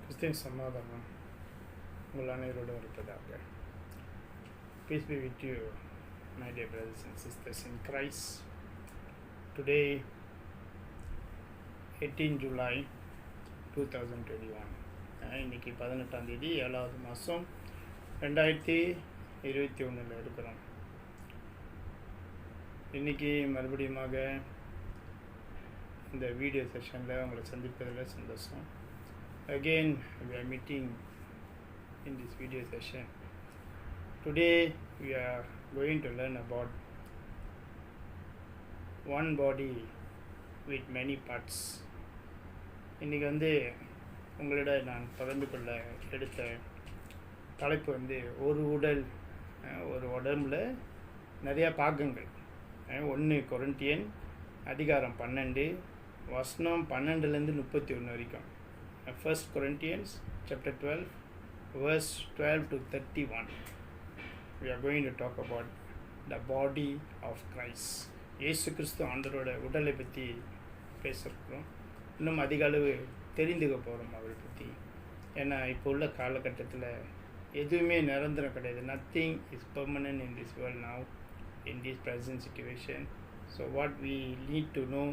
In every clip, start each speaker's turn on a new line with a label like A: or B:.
A: கிறிஸ்தின் சமாதானம் உங்கள் அனைவரோடும் இருப்பதாக. Peace be with you, my dear brothers and sisters in Christ. Today, 18 July 2021. இன்னைக்கு 18ஆம் தேதி 7வது மாதம் 2021 இருக்கிறோம். இன்றைக்கி மறுபடியுமாக இந்த வீடியோ செஷனில் உங்களை சந்திப்பதில் சந்தோஷம். Again, we are meeting in this video session. Today, we are going to learn about one body with many parts. இன்றைக்கி உங்களிடம் நான் பகிர்ந்து கொள்ள எடுத்த தலைப்பு ஒரு உடல், ஒரு உடம்புல நிறையா பாகங்கள். 1 கொரிந்தியன் அதிகாரம் 12 வசனம் 12லேருந்து 31 வரைக்கும். 1 Corinthians chapter 12 verse 12 to 31. We are going to talk about the body of Christ. இயேசு கிறிஸ்து ஆண்டவரோட உடலை பற்றி பேசுகிறோம். இன்னும் அதிக அளவு தெரிந்துக்க போகிறோம் அவரை பற்றி. ஏன்னா இப்போ உள்ள காலகட்டத்தில் எதுவுமே நிரந்தரம் கிடையாது. Nothing is permanent in this world now, in this present situation. So what we need to know,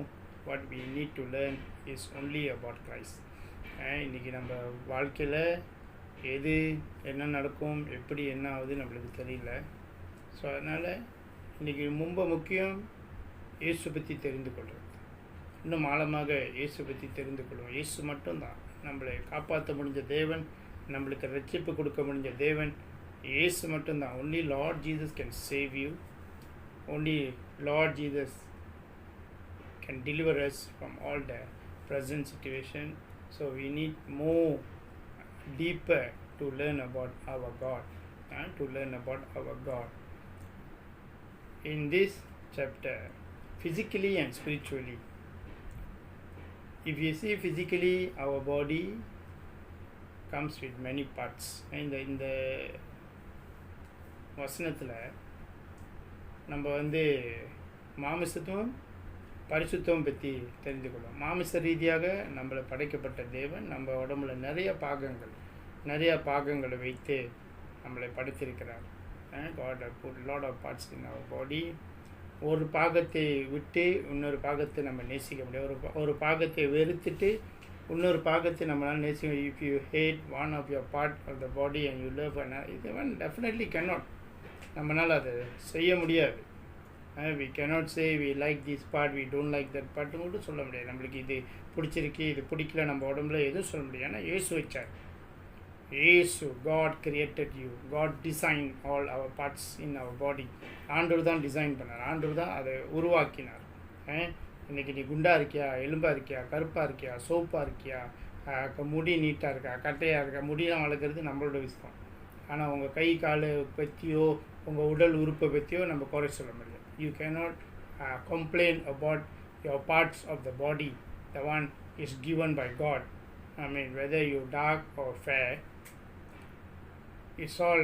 A: what we need to learn is only about Christ. இன்றைக்கி நம்ம வாழ்க்கையில் எது என்ன நடக்கும், எப்படி என்ன ஆகுது நம்மளுக்கு தெரியல. ஸோ அதனால் இன்றைக்கி ரொம்ப முக்கியம் இயேசு பற்றி தெரிந்து கொள்வது. இன்னும் ஆழமாக இயேசு பற்றி தெரிந்து கொள்வோம். இயேசு மட்டும்தான் நம்மளை காப்பாற்ற முடிஞ்ச தேவன், நம்மளுக்கு ரட்சிப்பு கொடுக்க முடிஞ்ச தேவன் இயேசு மட்டும்தான். Only Lord Jesus can save you. Only Lord Jesus can deliver us from all the present situation. So we need more deeper to learn about our God, to learn about our God. In this chapter, physically and spiritually, if you see physically, our body comes with many parts. இந்த வசனத்தில் நம்ம மாமிசத்துவம் பரிசுத்தம் பற்றி தெரிந்து கொள்ளும். மாமிச ரீதியாக நம்மளை படைக்கப்பட்ட தேவன் நம்ம உடம்புல நிறையா பாகங்களை வைத்து நம்மளை படைத்திருக்கிறார். God has put a lot of parts in our body. ஒரு பாகத்தை விட்டு இன்னொரு பாகத்தை நம்ம நேசிக்க முடியாது. ஒரு பாகத்தை வெறுத்துட்டு இன்னொரு பாகத்தை நம்மளால் நேசிக்க. If you hate one of your part of the body and you love another, இது definitely cannot. நம்மளால் அதை செய்ய முடியாது. We cannot say we like this part, we don't like that part மட்டும் சொல்ல முடியாது. நம்மளுக்கு இது பிடிச்சிருக்கு, இது பிடிக்கல, நம்ம உடம்புல எதுவும் சொல்ல முடியாது. ஏன்னா இயேசு வச்சார். இயேசு, God created you. God designed all our parts in our body. ஆண்டவர் தான் டிசைன் பண்ணார், ஆண்டவர் தான் அதை உருவாக்கினார். இன்றைக்கி நீ குண்டாக இருக்கியா, எலும்பாக இருக்கியா, கருப்பாக இருக்கியா, சோப்பாக இருக்கியா, முடி நீட்டாக இருக்கா, கட்டையாக இருக்கா, முடியெல்லாம் வளர்க்குறது நம்மளோட விஷயம். ஆனால் உங்கள் கை கால் பற்றியோ உங்கள் உடல் உறுப்பை பற்றியோ நம்ம குறை சொல்ல முடியாது. You cannot complain about your parts of the body. The one is given by God. I mean, whether you're dark or fair, it's all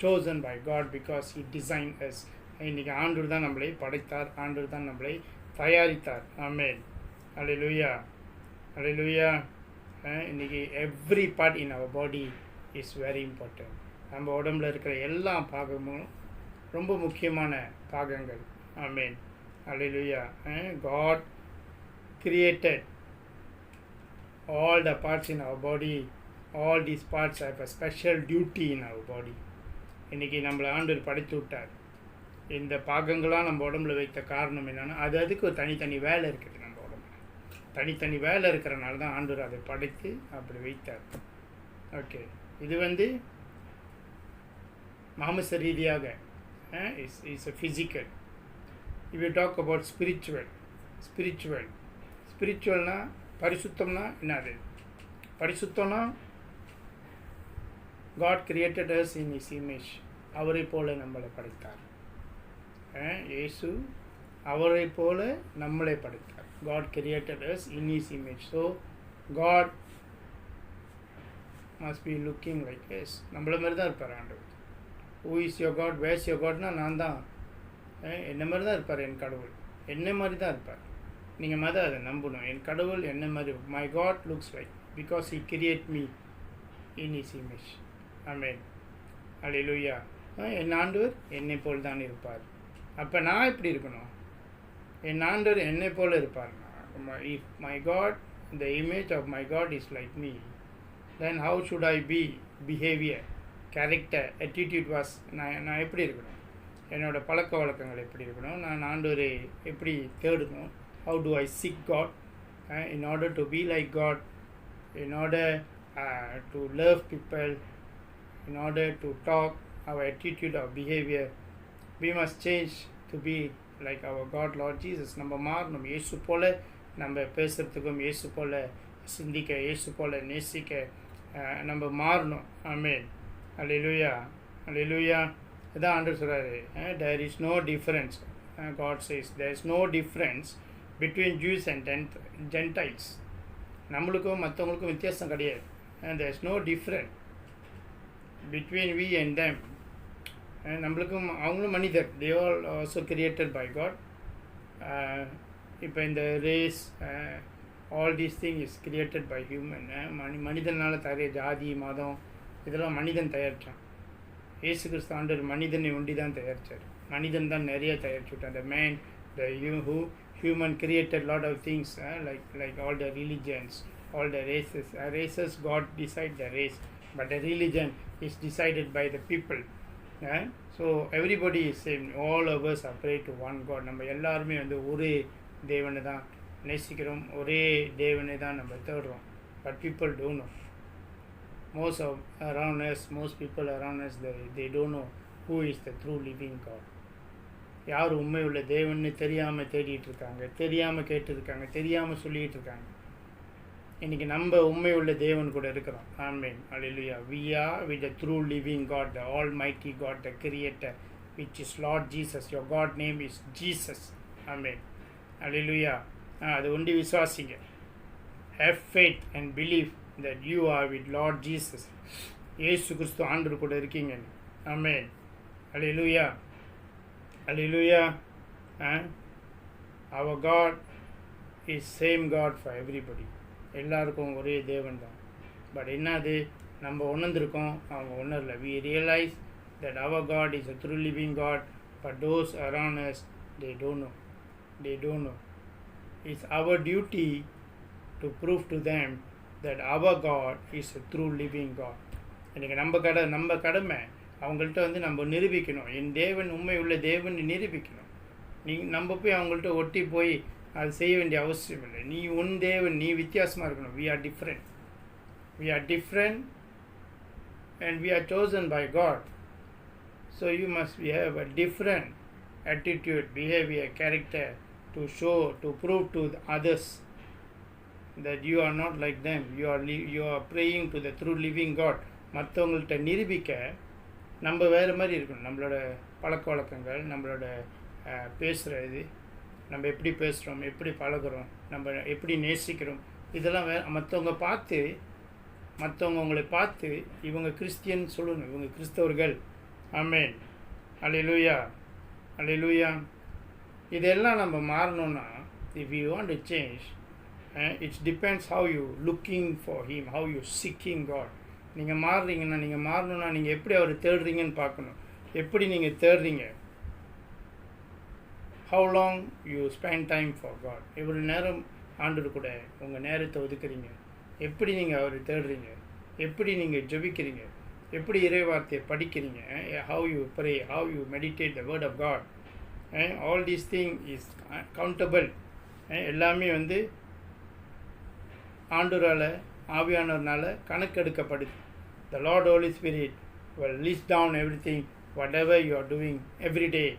A: chosen by God because He designed us. இன்றைக்கி ஆண்டவர் தான் நம்மளை படைத்தார், ஆண்டவர் தான் நம்மளை தயாரித்தார். ஆமென், அல்லேலூயா, அல்லேலூயா. இன்றைக்கி every part in our body is very important. நம்ம உடம்புல இருக்கிற எல்லா பாகமும் ரொம்ப முக்கியமான பாகங்கள். ஆமென், அல்லேலூயா. God created all the parts in our body. All these parts have a special duty in our body. இன்றைக்கி நம்மளை ஆண்டவர் படைத்து விட்டார். இந்த பாகங்களாக நம்ம உடம்புல வைத்த காரணம் என்னென்னா, அதுக்கு ஒரு தனித்தனி வேலை இருக்குது. நம்ம உடம்புல தனித்தனி வேலை இருக்கிறனால தான் ஆண்டவர் அதை படைத்து அப்படி வைத்தார். ஓகே, இது மாமிச ரீதியாக is a physical. If you talk about spiritualனா பரிசுத்தம்னா என்னது? பரிசுத்தம்னா God created us in His image. அவரை போல நம்மளை படைத்தார். இயேசு அவரை போல நம்மளை படைத்தார். God created us in His image. So God must be looking like us. நம்மள மாதிரி தான் இருப்பார் ஆண்டவர். Who is your God? Where is your God? நான் தான். என்ன மாதிரி தான் இருப்பார் என் கடவுள். என்ன மாதிரி தான் இருப்பார். நீங்கள் அதை நம்பணும். என் கடவுள் என்ன மாதிரி. My God looks like, because he create me in his image. Amen. Hallelujah. என் ஆண்டவர் என்னை போல் தான் இருப்பார். அப்போ நான் எப்படி இருக்கணும்? என் ஆண்டவர் என்னை போல் இருப்பார். If my God, the image of my God is like me, then how should I be? Behavior, character, attitude was நான் எப்படி இருக்கணும்? என்னோடய பழக்க வழக்கங்கள் எப்படி இருக்கணும்? நான் ஆண்டவரை எப்படி தேடணும்? How do I seek God? In order to be like God, in order to love people, in order to talk, our attitude or behavior, we must change to be like our God, Lord Jesus. நம்ம மாறணும். இயேசு போல் நம்ம பேசுகிறதுக்கும், இயேசு போல் சிந்திக்க, இயேசு போல் நேசிக்க நம்ம மாறணும். ஆமென். அல்லேலூயா. அல்லேலூயா. இதான் ஆண்டவர் சொல்கிறாரு, there is no difference. God says there is no difference between Jews and Gentiles. நம்மளுக்கும் மற்றவங்களுக்கும் வித்தியாசம் கிடையாது. there is no difference between we and them. நம்மளுக்கும் அவங்களும் மனிதர். they all also created by God. இப்போ இந்த race, all these thing is created by human. மனிதனால் ஜாதி மதம் இதெல்லாம் மனிதன் தயாரித்தான். இயேசு கிறிஸ்து ஆண்டவர் மனிதனை ஒண்டி தான் தயாரித்தார். மனிதன் தான் நிறைய தயாரிச்சு விட்டான். The man, the human created lot of things, like all the religions, all the races God decide the race, but the religion is decided by the people. So everybody is same. All of us are pray to one God. நம்ம எல்லாருமே வந்து ஒரே தேவனை தான் நேசிக்கிறோம், ஒரே தேவனை தான் நம்ம தேடுறோம். But people don't know. Most people around us, they don't know who is the true living God. யார் உண்மை உள்ள தேவன்னு தெரியாமல் தேடிட்டு இருக்காங்க, தெரியாமல் கேட்டுருக்காங்க, தெரியாமல் சொல்லிகிட்டு இருக்காங்க. இன்றைக்கி நம்ம உண்மை உள்ள தேவன் கூட இருக்கிறோம். ஆமென். அல்லேலூயா. We are with the true living God, the almighty God, the creator, which is Lord Jesus. Your God name is Jesus. ஆமென். அல்லேலூயா. அது ஒண்டி விசுவாசிங்க. Have faith and believe that you are with Lord Jesus. இயேசு கிறிஸ்து ஆண்டவர் கூட இருக்கீங்க. ஆமென். அல்லேலூயா. அல்லேலூயா. Our God is same God for everybody. எல்லாருக்கும் ஒரே தேவன் தான். பட் என்னது, நம்ம உணர்ந்துருக்கோம், அவங்க உணரல. We realize that our God is a true living God, but those around us, they don't know. It's our duty to prove to them that our God is a true living God. இன்றைக்கி நம்ம கடமை அவங்கள்ட்ட வந்து நம்ம நிரூபிக்கணும். என் தேவன் உண்மை உள்ள தேவன் நிரூபிக்கணும். நம்ம போய் அவங்கள்ட்ட ஒட்டி போய் அது செய்ய வேண்டிய அவசியம் இல்லை. நீ உன் தேவன், நீ வித்தியாசமாக இருக்கணும். we are different and we are chosen by God. So you must have a different attitude, behavior, character to show, to prove to the others that you are not like them. You are praying to the true living God. மற்றவங்கள்ட்ட நிரூபிக்க நம்ம வேறு மாதிரி இருக்கணும். நம்மளோட பழக்க வழக்கங்கள், நம்மளோட பேசுகிறது, நம்ம எப்படி பேசுகிறோம், எப்படி பழகிறோம், நம்ம எப்படி நேசிக்கிறோம், இதெல்லாம் மற்றவங்க உங்களை பார்த்து இவங்க கிறிஸ்டியன் சொல்லணும், இவங்க கிறிஸ்தவர்கள். ஆமென். அல்லேலூயா. அல்லேலூயா. இதெல்லாம் நம்ம மாறணும்னா, if you want to change, it depends how you looking for him, how you seeking God. நீங்கள் மாறணும்னா நீங்கள் எப்படி அவர் தேடுறீங்கன்னு பார்க்கணும். எப்படி நீங்கள் தேடுறீங்க, how long you spend time for God. எவ்வளோ நேரம் ஆண்டவர் கூட உங்கள் நேரத்தை ஒதுக்குறீங்க, எப்படி நீங்கள் அவர் தேடுறீங்க, எப்படி நீங்கள் ஜெபிக்கிறீங்க, எப்படி இறைவார்த்தையை படிக்கிறீங்க, how you pray, how you meditate the word of God. All these things is countable. எல்லாமே வந்து ஆண்டவரால், ஆவியானவர்னால கணக்கெடுக்கப்படுது. The Lord Holy Spirit will list down everything, whatever you are doing every day,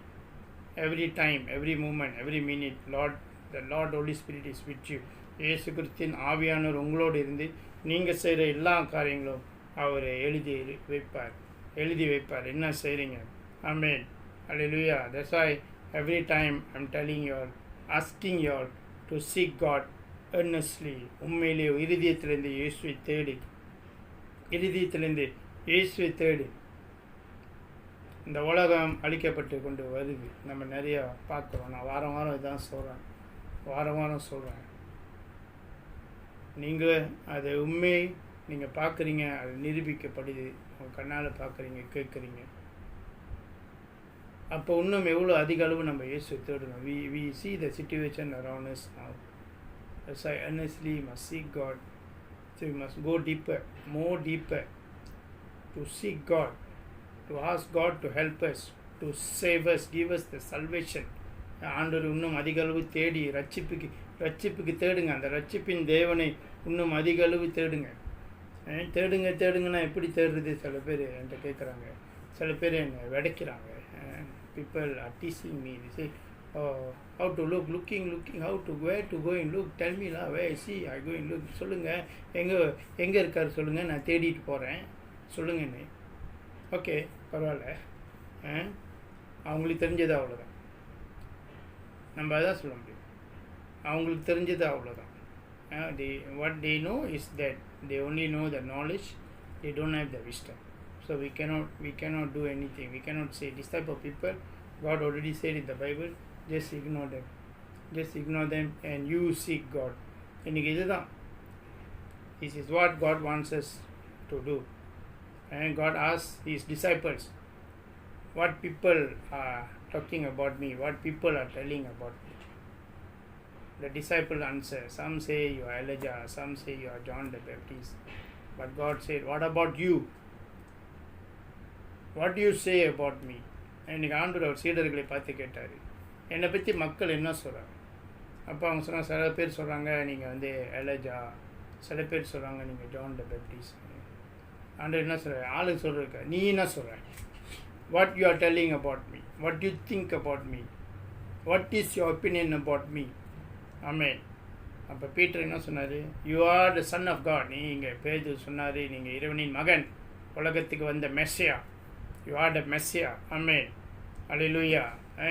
A: every time, every moment, every minute. The Lord Holy Spirit is with you. இயேசு கிறிஸ்துவின் ஆவியானவர் உங்களோடு இருந்து நீங்கள் செய்கிற எல்லா காரியங்களும் அவர் எழுதி வைப்பார். என்ன செய்கிறீங்க? ஆமென். அல்லேலூயா. That's why every time I'm telling you all, asking you all to seek God earnestly. உண்மையிலே இருதயத்திலிருந்து இயேசுவை தேடி. இந்த உலகம் அழிக்கப்பட்டு கொண்டு வருது, நம்ம நிறையா பார்க்குறோம். நான் வாரம் இதான் சொல்கிறேன். நீங்கள் அதை உண்மை நீங்கள் பார்க்குறீங்க, அது நிரூபிக்கப்படுது, உங்கள் கண்ணால் பார்க்குறீங்க, கேட்குறீங்க. அப்போ இன்னும் எவ்வளோ அதிக அளவு நம்ம இயேசுவை தேடணும். we see the situation around us now. That's why honestly we must seek God. So we must go deeper, more deeper, to seek God, to ask God to help us, to save us, give us the salvation. ஆண்டவர் இன்னும் அதிக அளவு தேடி ரட்சிப்புக்கு தேடுங்க. அந்த ரட்சிப்பின் தேவனை இன்னும் அதிக அளவு தேடுங்க. தேடுங்கன்னா எப்படி தேடுறது? சில பேர் என்கிட்ட கேட்குறாங்க, சில பேர் என்னை விடைக்கிறாங்க. People are teasing me. They say, oh, how to looking, how to where to go and look. Tell me lah, where I see, I go and look. சொல்லுங்கள், எங்கே இருக்கார் சொல்லுங்கள், நான் தேடிட்டு போகிறேன் சொல்லுங்கன்னு. ஓகே, பரவாயில்ல. அவங்களுக்கு தெரிஞ்சது அவ்வளோதான். நம்ம அதான் சொல்ல முடியும். அவங்களுக்கு தெரிஞ்சது அவ்வளோதான். What they know is that they only know the knowledge, they don't have the wisdom. So we cannot do anything. We cannot say this type of people, God already said in the Bible, just ignore them. Just ignore them and you seek God. இன்னைக்கு இதுதான். This is what God wants us to do. And God asks his disciples, what people are talking about me, what people are telling about me. The disciple answer, some say you are Elijah, some say you are John the Baptist. But God said, what about you? What do you say about me? இன்றைக்கி ஆண்டவர் அவர் சீடர்களை பார்த்து கேட்டார், என்னை பற்றி மக்கள் என்ன சொல்கிறாங்க? அப்போ அவங்க சொன்னாங்க, சில பேர் சொல்கிறாங்க நீங்கள் வந்து எலஜா, சில பேர் சொல்கிறாங்க நீங்கள் ஜான் த பேப்டிஸ்ட். ஆண்டவர் என்ன சொல்கிறார்? ஆளுக்கு சொல்கிறக்க நீ என்ன சொல்கிற? What you are telling about me, what you think about me, what is your opinion about me? Amen. அப்போ பீட்டர் என்ன சொன்னார்? You are the son of God. நீங்கள் பேது சொன்னார், நீங்கள் இறைவனின் மகன், உலகத்துக்கு வந்த messiah. You are the messiah. Amen. Hallelujah.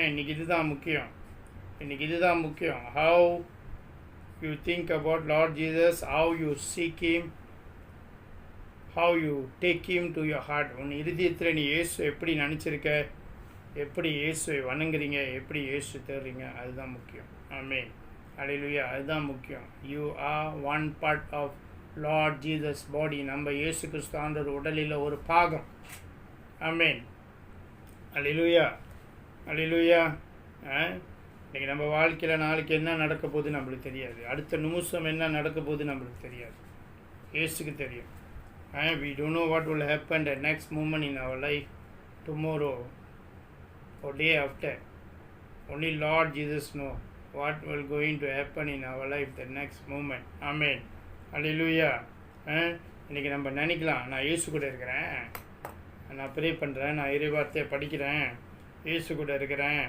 A: இன்றைக்கி இதுதான் முக்கியம். How you think about Lord Jesus, how you seek him, how you take him to your heart. உன் இருதயத்தில் நீ இயேசு எப்படி நினச்சிருக்க, எப்படி இயேசுவை வணங்குறீங்க, எப்படி இயேசு தேடுறீங்க, அதுதான் முக்கியம். ஆமென். அல்லேலூயா. அதுதான் முக்கியம். You are one part of Lord Jesus body. நம்ம இயேசு கிறிஸ்து ஆண்டவர் உடலில் ஒரு பாகம். ஆமென். அல்லேலூயா. இன்றைக்கி நம்ம வாழ்க்கையில் நாளைக்கு என்ன நடக்க போகுது நம்மளுக்கு தெரியாது. அடுத்த நிமிஷம் என்ன நடக்க போகுது நம்மளுக்கு தெரியாது. இயேசுக்கு தெரியும். We don't know what will happen the next moment in our life, tomorrow or day after. Only Lord Jesus knows what will going to happen in our life the next moment. Amen. Hallelujah. இன்றைக்கி நம்ம நினைக்கலாம், நான் இயேசு கூட இருக்கிறேன், நான் pray பண்ணுறேன், நான் இறைவார்த்தையை படிக்கிறேன், இயேசு கூட இருக்கிறேன்.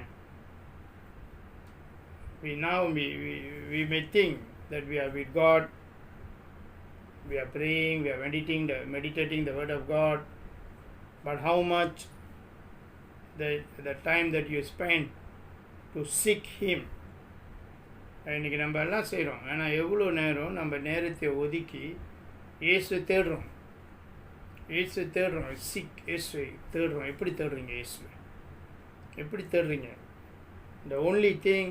A: We may think that we are with God, we are praying, we are meditating the word of God, but how much the time that you spend to seek him. இன்றைக்கி நம்ம எல்லாம் செய்கிறோம், ஆனால் எவ்வளோ நேரம் நம்ம நேரத்தை ஒதுக்கி இயேசு தேடுறோம். சிக் இயேசுவை தேடுறோம். எப்படி தேடுறீங்க? இயேசுவை எப்படி தேடுறீங்க? The only thing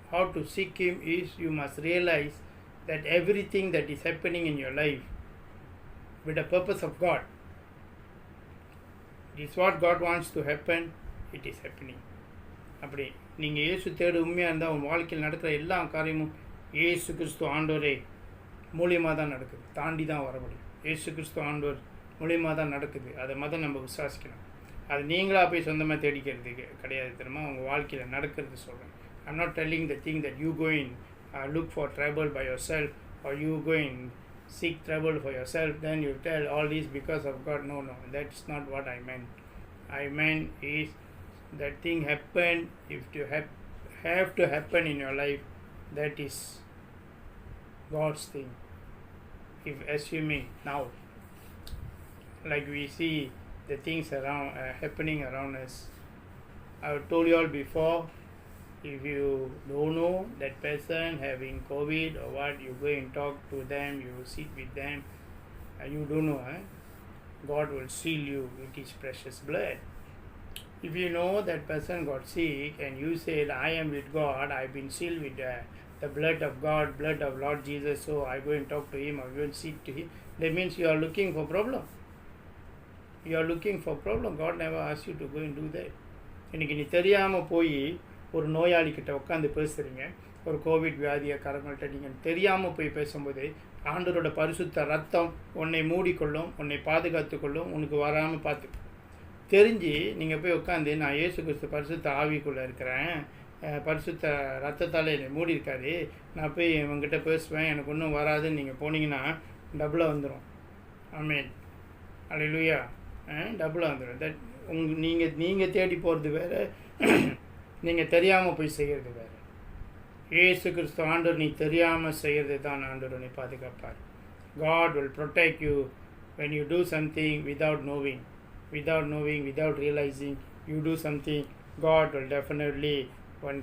A: how to seek him is you must realize that everything that is happening in your life with the purpose of God. It is what God wants to happen, it is happening. அப்படி நீங்கள் இயேசு தேடு உண்மையாக இருந்தால் உன் வாழ்க்கையில் நடக்கிற எல்லா காரியமும் இயேசு கிறிஸ்து ஆண்டவரே மூலியமாக தான் நடக்குது. தாண்டி தான் வர முடியும். இயேசு கிறிஸ்து ஆண்டவர் மூலியமாக தான் நடக்குது. அதை நம்ம விசுவாசிக்கணும். அது நீங்களாக போய் சொந்தமாக தேடிக்கிறது கிடையாது. தெரியுமா? உங்கள் வாழ்க்கையில் நடக்கிறது சொல்கிறேன். I'm not telling the thing that you go in look for trouble by yourself, or you go in seek trouble for yourself, then you tell all this because of God. No, that's not what I meant. I meant is that thing happened, if you have to happen in your life, that is God's thing. If assuming now, like we see the things around happening around us, I told you all before, if you don't know that person having COVID or what, you go and talk to them, you sit with them, you don't know, God will seal you with his precious blood. If you know that person got sick and you said, I am with God, I've been sealed with the the blood of God, blood of Lord Jesus, so I go and talk to him, I go and speak to him. That means you are looking for problem. You are looking for problem. God never asked you to go and do that. இன்றைக்கி நீ தெரியாமல் போய் ஒரு நோயாளிக்கிட்ட உட்காந்து பேசுகிறீங்க, ஒரு Covid வியாதியை காரங்கள்கிட்ட நீங்கள் தெரியாமல் போய் பேசும்போது ஆண்டவரோட பரிசுத்த ரத்தம் உன்னை மூடிக்கொள்ளும், உன்னை பாதுகாத்து கொள்ளும், உனக்கு வராமல் பார்த்து தெரிஞ்சு நீங்கள் போய் உட்காந்து நான் இயேசு கிறிஸ்து பரிசுத்த ஆவிக்குள்ளே இருக்கிறேன், பரிசுத்த ரத்தத்தால் என்னை மூடி இருக்காரு, நான் போய் இவங்ககிட்ட பேசுவேன், எனக்கு ஒன்றும் வராதுன்னு நீங்கள் போனீங்கன்னா டபுளாக வந்துடும். ஆமென், அல்லேலூயா. டபுளாக வந்துடும். தட் நீங்கள் தேடி போகிறது வேறு, நீங்கள் தெரியாமல் போய் செய்கிறது வேறு. இயேசு கிறிஸ்து ஆண்டவர் நீ தெரியாமல் செய்கிறது தான் ஆண்டவர் நீ பாதுகாப்பார். God will protect you when you do something without knowing, without realizing you do something. God will definitely will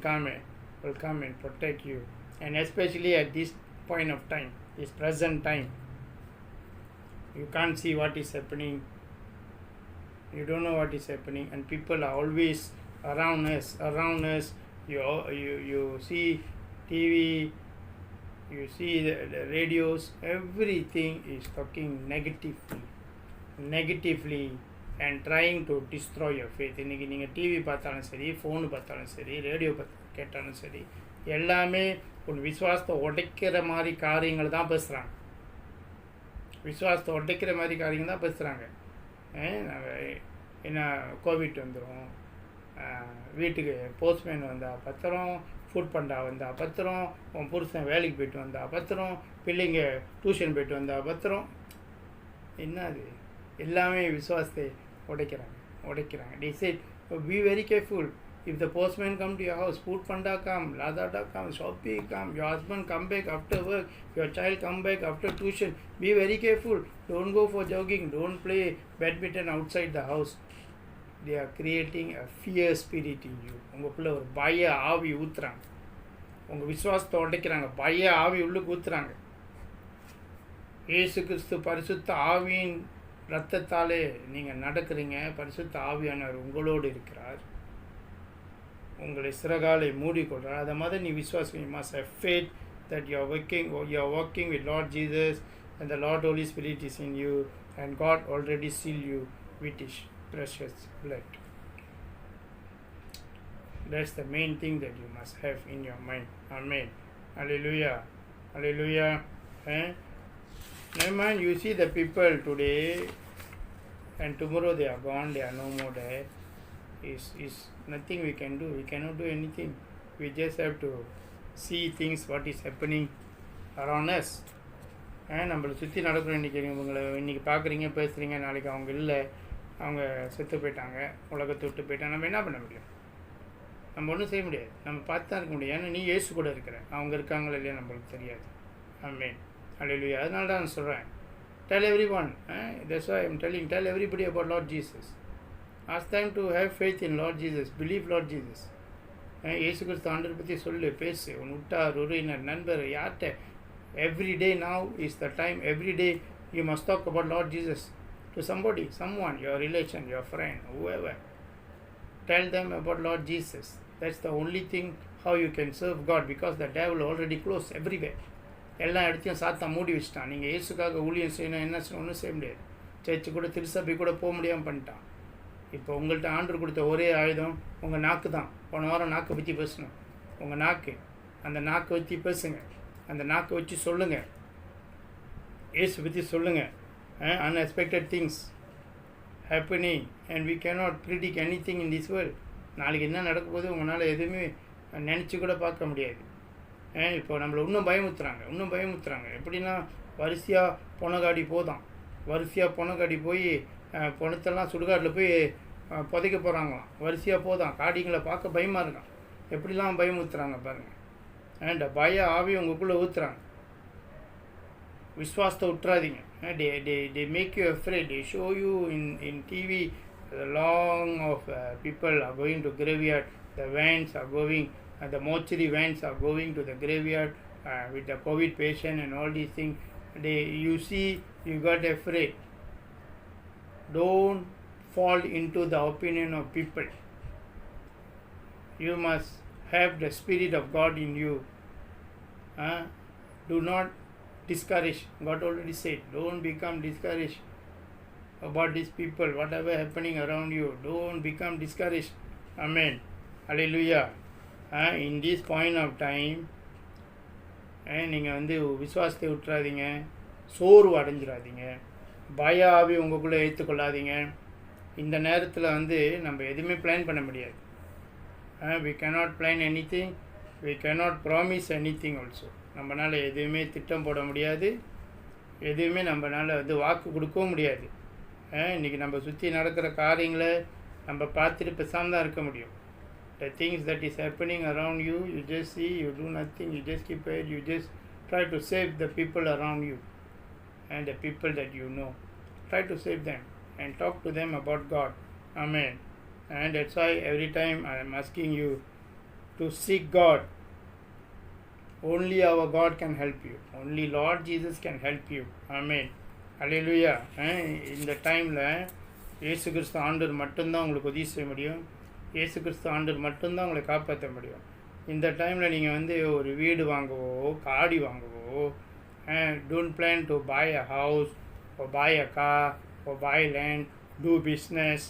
A: come and protect you. And especially at this point of time, this present time, you can't see what is happening. You don't know what is happening, and people are always around us. You see TV, you see the radios, everything is talking negatively and trying to destroy your faith. இன்றைக்கி நீங்கள் TV பார்த்தாலும் சரி, phone பார்த்தாலும் சரி, radio கேட்டாலும் சரி, எல்லாமே உன் விசுவாசத்தை உடைக்கிற மாதிரி காரியங்கள் தான் பேசுகிறாங்க. விசுவாசத்தை உடைக்கிற மாதிரி காரியங்கள் தான் பேசுகிறாங்க. என்ன கோவிட் வந்துடும், வீட்டுக்கு போஸ்ட்மேன் வந்தால் பத்திரம், ஃபுட் பண்டா வந்தால் பத்திரம், உன் புருஷன் வேலைக்கு போய்ட்டு வந்தால் பத்திரம், பிள்ளைங்க டியூஷன் போய்ட்டு வந்தால் பத்திரம். என்ன அது எல்லாமே விசுவாசத்தை உடைக்கிறாங்க. They said, be very careful. If the postman come to your house, food panda come, Lazada come, Shopee come, your husband come back after work, your child come back after tuition, be very careful. Don't go for jogging, don't play badminton outside the house. They are creating a fear spirit in you. உங்களுக்குள்ள ஒரு பய ஆவி ஊற்றுறாங்க, உங்கள் விசுவாசத்தை உடைக்கிறாங்க, பய ஆவி உள்ளுக்கு ஊற்றுறாங்க. இயேசு கிறிஸ்து பரிசுத்த ஆவியின் இரத்தத்தாலே நீங்கள் நடக்கிறீங்க. பரிசுத்த ஆவியானவர் உங்களோடு இருக்கிறார், உங்களை சிறகாலை மூடிக்கொள்கிறார். அதை மாதிரி நீ விசுவாசம். You must have faith that you are walking with Lord Jesus, and the Lord Holy Spirit is in you, and God already sealed you with His precious blood. That's the main thing that you must have in your mind. Amen. Hallelujah. Hallelujah. Never mind, you see the people today and tomorrow they are gone, they are no more there. Is nothing we can do. We cannot do anything. We just have to see things, what is happening around us. நம்மளை சுற்றி நடக்கிறோம். இன்றைக்கி பார்க்குறீங்க, பேசுகிறீங்க, நாளைக்கு அவங்க இல்லை, அவங்க செத்து போயிட்டாங்க, உலகத்தை விட்டு போயிட்டாங்க. நம்ம என்ன பண்ண முடியும்? நம்ம ஒன்றும் செய்ய முடியாது. நம்ம பார்த்து தான் இருக்க முடியும். ஏன்னா நீ இயேசு கூட இருக்கிற, அவங்க இருக்காங்களா இல்லையா நம்மளுக்கு தெரியாது. ஆமென், அல்லேலூயா. அதனால தான் நான் சொல்கிறேன், tell everyone, that's why I'm telling, tell everybody about Lord Jesus. Ask them to have faith in Lord Jesus, believe Lord Jesus. இயேசு கிறிஸ்து ஆண்டவரை பற்றி சொல்லு, பேசு, உன் உற்றார் உறவினர் நண்பர் யார்கிட்ட. Every day now is the time. Every day you must talk about Lord Jesus to somebody, someone, your relation, your friend, whoever. Tell them about Lord Jesus. That's the only thing how you can serve God, because the devil already closed everywhere. எல்லா இடத்தையும் சாத்தா மூடி வச்சுட்டான். நீங்கள் இயேசுக்காக ஊழியம் செய்யணும், என்ன செய்யணும், ஒன்றும் செய்ய முடியாது. சர்ச்சு கூட திருசபை கூட போக முடியாமல் பண்ணிட்டான். இப்போ உங்கள்கிட்ட ஆண்டவர் கொடுத்த ஒரே ஆயுதம் உங்கள் நாக்கு தான். போன வாரம் நாக்கை பற்றி பேசணும். உங்கள் நாக்கு, அந்த நாக்கை வச்சு பேசுங்க, அந்த நாக்கை வச்சு சொல்லுங்கள், இயேசு பற்றி சொல்லுங்கள். Unexpected things happening, and we cannot predict anything in this world. நாளைக்கு என்ன நடக்க போது உங்களால் எதுவுமே நினச்சி கூட பார்க்க முடியாது. இப்போ நம்மளை இன்னும் பயமுத்துறாங்க. எப்படின்னா வரிசையாக பொணக்காடி போய் பொணத்தெல்லாம் சுடுகாட்டில் போய் புதைக்க போகிறாங்களாம். வரிசையாக போதான், காடிங்களை பார்க்க பயமாக இருக்கான். எப்படிலாம் பயமுத்துறாங்க பாருங்கள். இந்த பய ஆவி உங்களுக்குள்ளே ஊற்றுறாங்க. விஸ்வாசத்தை விட்டுறாதீங்க. They make you afraid. They show you in TV the long of people are going to graveyard. The vans are going, the mortuary vans are going to the graveyard with the COVID patient and all these things. You see, you got afraid. Don't fall into the opinion of people. You must have the Spirit of God in you. Do not discourage. God already said, don't become discouraged about these people, whatever happening around you. Don't become discouraged. Amen. Hallelujah. In this point of time, நீங்கள் வந்து விசுவாசத்தை விட்டுறாதீங்க, சோர்வு அடைஞ்சிடாதீங்க, பய ஆவி உங்களுக்குள்ளே ஏற்றுக்கொள்ளாதீங்க. இந்த நேரத்தில் வந்து நம்ம எதுவுமே பிளான் பண்ண முடியாது. We cannot plan anything, we cannot promise anything also. நம்மளால் எதுவுமே திட்டம் போட முடியாது, எதுவுமே நம்மளால் வந்து வாக்கு கொடுக்கவும் முடியாது. இன்றைக்கி நம்ம சுற்றி நடக்கிற காரியங்களை நம்ம பார்த்துட்டு பேசாமல் தான் இருக்க முடியும். The things that is happening around you, you just see, you do nothing, you just keep quiet, you just try to save the people around you and the people that you know. Try to save them and talk to them about God. Amen. And that's why every time I am asking you to seek God. Only our God can help you. Only Lord Jesus can help you. Amen. Hallelujah. இந்த டைமில் இயேசு கிறிஸ்து ஆண்டவர் மட்டும்தான் உங்களுக்கு உதவி செய்ய முடியும். இயேசு கிறிஸ்து ஆண்டவர் மட்டும்தான் உங்களை காப்பாற்ற முடியும். இந்த டைமில் நீங்கள் வந்து ஒரு வீடு வாங்கவோ காடி வாங்கவோ, don't plan to buy a house or buy a car or buy land, do business.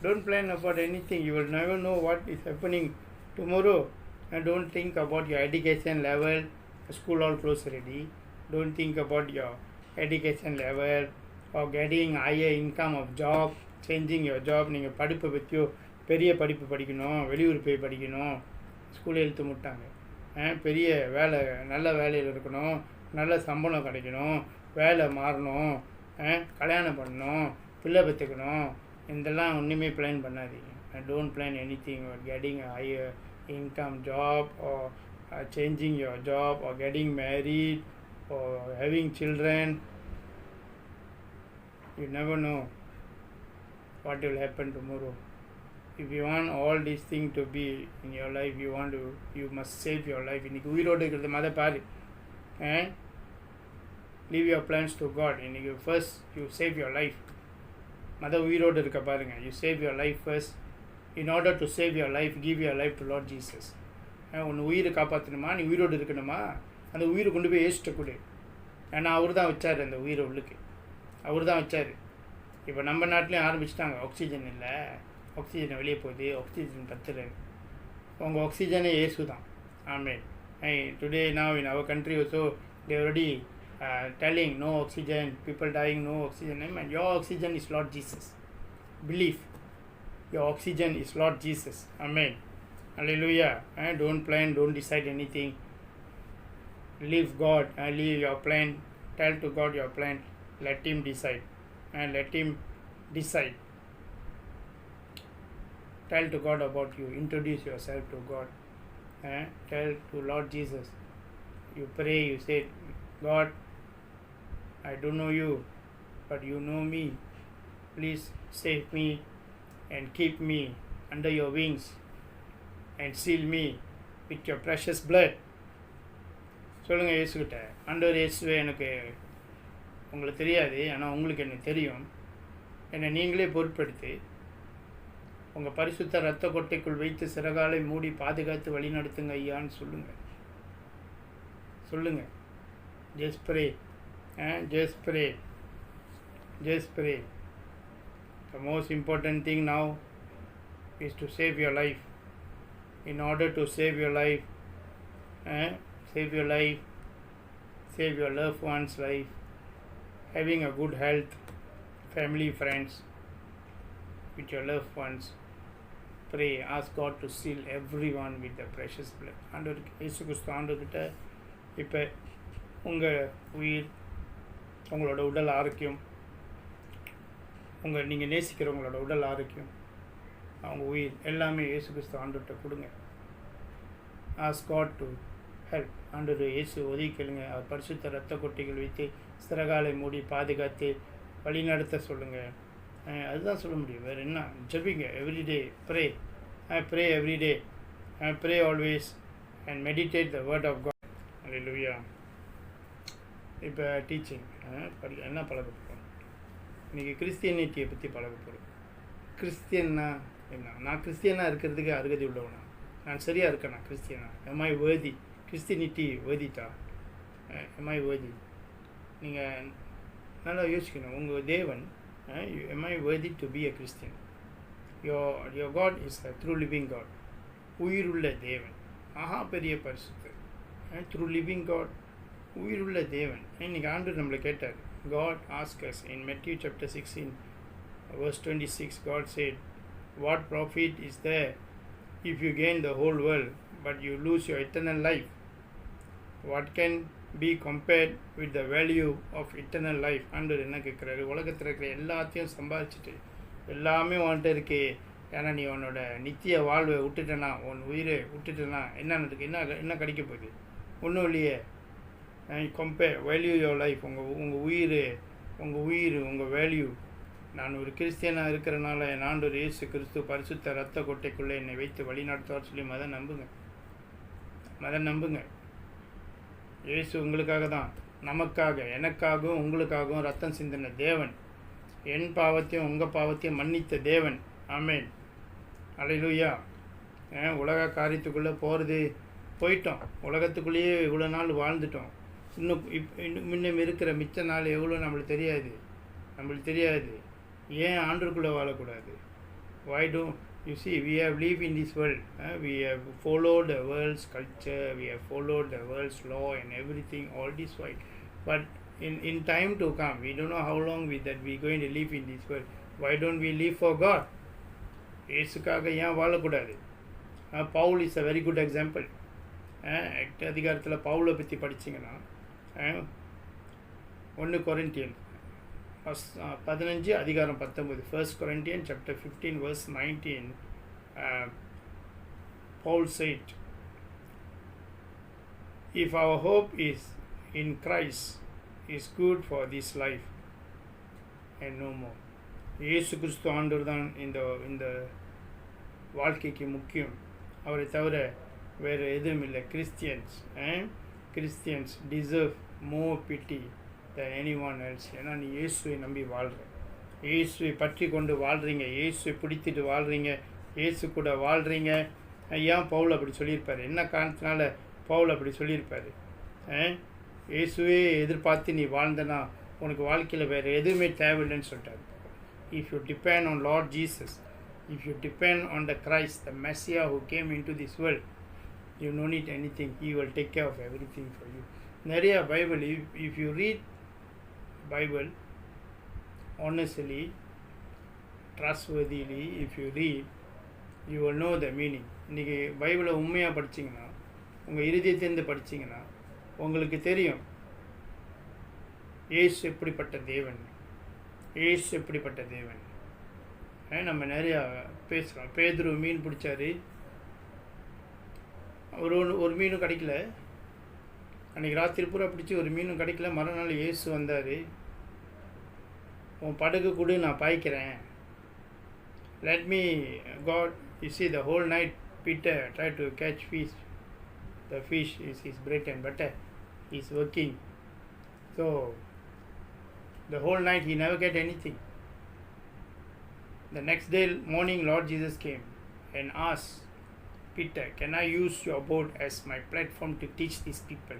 A: Don't plan about anything. You will never know what is happening tomorrow. And don't think about your education level. School all closed already. Don't think about your education level or getting higher income of job, changing your job. நீங்கள் படிப்பை பற்றியோ பெரிய படிப்பு படிக்கணும், வெளியூர் போய் படிக்கணும், ஸ்கூலில் இழுத்து முட்டாங்க. பெரிய வேலை, நல்ல வேலையில் இருக்கணும், நல்ல சம்பளம் கிடைக்கணும், வேலை மாறணும், கல்யாணம் பண்ணணும், பிள்ளை பெற்றுக்கணும், இதெல்லாம் ஒன்றுமே பிளான் பண்ணாதீங்க. Don't plan anything or getting a higher income job or changing your job or getting married or having children. You never know what will happen tomorrow. If you want all these things to be in your life, you must save your life. இன்னைக்கு உயிரோடு இருக்கிறது மத பாரு. Leave your plans to God. இன்னைக்கு first you save your life. மத உயிரோடு இருக்க பாருங்க. You save your life first. In order to save your life, give your life to Lord Jesus. உன்னை உயிரை காப்பாற்றணுமா, நீ உயிரோடு இருக்கணுமா, அந்த உயிரை கொண்டு போய் ஏசிட்ட கொடு. ஏன்னா அவர் தான் வச்சார் அந்த உயிரை உள்ளுக்கு, அவர் தான் வச்சார். இப்போ நம்ம நாட்டிலையும் ஆரம்பிச்சிட்டாங்க, ஆக்சிஜன் இல்லை, ஆக்சிஜன் வெளியே போகுது, ஆக்சிஜன் பத்தல. உங்கள் ஆக்சிஜனே ஏசு தான். Amen. Today now in our country also they already telling no oxygen, people dying, no oxygen. And your oxygen is Lord Jesus. Believe your oxygen is Lord Jesus. Amen. Hallelujah. Don't plan, don't decide anything. Leave God and leave your plan. Tell to God your plan. Let him decide. And let him decide. Tell to God about you. Introduce yourself to God. Tell to Lord Jesus. You pray, you say, God, I don't know you, but you know me. Please save me and keep me under your wings and seal me with your precious blood. சொல்லுங்கள் இயேசுக்கிட்ட, ஆண்டவர் இயேசுவே, எனக்கு உங்களை தெரியாது, ஆனால் உங்களுக்கு என்ன தெரியும். என்னை நீங்களே பொருட்படுத்தி உங்கள் பரிசுத்த இரத்த கொட்டைக்குள் வைத்து சிறகாலை மூடி பாதுகாத்து வழி நடத்துங்க ஐயான்னு சொல்லுங்கள். சொல்லுங்கள். Just pray. Just pray. Just pray. The most important thing now is to save your life. In order to save your life, save your life, save your loved one's life, having a good health, family, friends, with your loved ones. Pray, ask God to seal everyone with the precious blood. ஆண்டவர் இயேசு கிறிஸ்து ஆண்டவர்கிட்ட இப்போ உங்கள் உயிர், உங்களோட உடல் ஆரோக்கியம், நீங்கள் நேசிக்கிறவங்களோட உடல் ஆரோக்கியம், அவங்க உயிர் எல்லாமே இயேசு கிறிஸ்து ஆண்டவர்கிட்ட கொடுங்க. Ask God to help. ஆண்டவர் இயேசு உதவி கேளுங்க. அவர் பரிசுத்த இரத்த கொட்டைகள் வைத்து சிறகாலை மூடி பாதுகாத்து வழி நடத்த சொல்லுங்கள். அதுதான் சொல்ல முடியும், வேறு என்ன? ஜெபிங்க. Everyday pray. Pray everyday. Pray always and meditate the word of God. Hallelujah. இப்போ டீச்சிங் என்ன பழக போகிறோம்? இன்றைக்கி கிறிஸ்டியனிட்டியை பற்றி பழக போகிறோம். கிறிஸ்டியன்னா என்ன? நான் கிறிஸ்டியனாக இருக்கிறதுக்கு அருகதை உள்ளவனா? நான் சரியாக இருக்கேனா கிறிஸ்டியனா? Am I worthy? கிறிஸ்டினிட்டி வேதிட்டா? am I worthy? நீங்கள் நல்லா யோசிக்கணும். உங்கள் தேவன், am I worthy to be a Christian? your God is a true living God. உயிருள்ள தேவன், மகா பெரிய பரிசுத்தர், த்ரூ லிவிங் காட், உயிருள்ள தேவன். இன்னைக்கு ஆண்டவர் நம்மளை கேட்டார். God asked us in Matthew chapter 16 verse 26. God said, what profit is there if you gain the whole world but you lose your eternal life? What can be compared with the value of eternal life? ஆண்டவர் என்ன கேட்குறாரு? உலகத்தில் இருக்கிற எல்லாத்தையும் சம்பாதிச்சுட்டு எல்லாமே உன்கிட்ட இருக்கே, ஏன்னா நீ உன்னோட நித்திய வாழ்வை விட்டுட்டேன்னா, உன் உயிரை விட்டுட்டேன்னா என்ன நடக்கு? என்ன கிடைக்க போகுது? ஒன்றும் இல்லையே. Compare value your life. உங்கள் உயிர் உங்கள் வேல்யூ. நான் ஒரு கிறிஸ்டியனாக இருக்கிறனால என் ஆண்டவர் இயேசு கிறிஸ்து பரிசுத்த ரத்த கொட்டைக்குள்ளே என்னை வைத்து வழிநடத்துவார் சொல்லி மத நம்புங்க. இயேசு உங்களுக்காக தான், நமக்காக, எனக்காகவும் உங்களுக்காகவும் ரத்தம் சிந்தின தேவன், என் பாவத்தையும் உங்கள் பாவத்தையும் மன்னித்த தேவன். ஆமென், அல்லேலூயா. உலக காரியத்துக்குள்ளே போயிட்டோம். உலகத்துக்குள்ளேயே இவ்வளோ நாள் வாழ்ந்துட்டோம். இன்னும் இருக்கிற மிச்ச நாள் எவ்வளோ நம்மளுக்கு தெரியாது. ஏன் ஆண்டருக்குள்ளே வாழக்கூடாது? why don't you see, we have lived in this world, we have followed the world's culture, we have followed the world's law and everything, all this while, but in time to come, we don't know how long that we going to live in this world. Why don't we live for God? இயேசுக்காக ஏன் வாழக்கூடாது? Paul is a very good example. அதிகாரத்தில் பவுலை பற்றி படிச்சிங்கன்னா 1 Corinthians 15 அதிகாரம் 19, 1 Corinthians chapter 15 verse 19, Paul said, if our hope is in Christ is good for this life and no more. இயேசு கிறிஸ்து ஆண்டவர் தான் இந்த வாழ்க்கைக்கு முக்கியம். அவரை தவிர வேறு எதுவும் இல்லை. கிறிஸ்டியன்ஸ் டிசர்வ் மோர் பிட்டி than anyone else. ஏன்னா நீ இயேசுவை நம்பி வாழ்கிற, இயேசுவை பற்றி கொண்டு வாழ்கிறீங்க, இயேசுவை பிடித்திட்டு வாழ்கிறீங்க, இயேசு கூட வாழ்கிறீங்க. ஏன் பவுல் அப்படி சொல்லியிருப்பார்? என்ன காரணத்தினால பவுல் அப்படி சொல்லியிருப்பார்? இயேசுவே எதிர்பார்த்து நீ வாழ்ந்தனா உனக்கு வாழ்க்கையில் வேறு எதுவுமே தேவையில்லைன்னு சொல்லிட்டார். If you depend on Lord Jesus, if you depend on the Christ, the Messiah who came into this world, you don't need anything. He will take care of everything for you. நிறைய Bible, if you read Bible honestly, trustworthily, if you read, you will know the meaning. இன்றைக்கி பைபிளை உண்மையாக படிச்சிங்கன்னா, உங்கள் இருதயத்திலேருந்து படிச்சிங்கன்னா உங்களுக்கு தெரியும் இயேசு எப்படிப்பட்ட தேவன். நம்ம நிறையா பேசுகிறோம். பேதுரு மீன் பிடிச்சாரு, ஒரு மீனும் கிடைக்கல. அன்றைக்கி ராத்திரி பூரா பிடிச்சி ஒரு மீனும் கிடைக்கல. மறுநாள் இயேசு வந்தார். உன் படகு கூட நான் பாய்க்கிறேன், let me God. You see, the whole night Peter tried to catch fish. The fish is his bread and butter. He's working. So the whole night he never get anything. The next day morning, Lord Jesus came and asked Peter, can I use your boat as my platform to teach these people?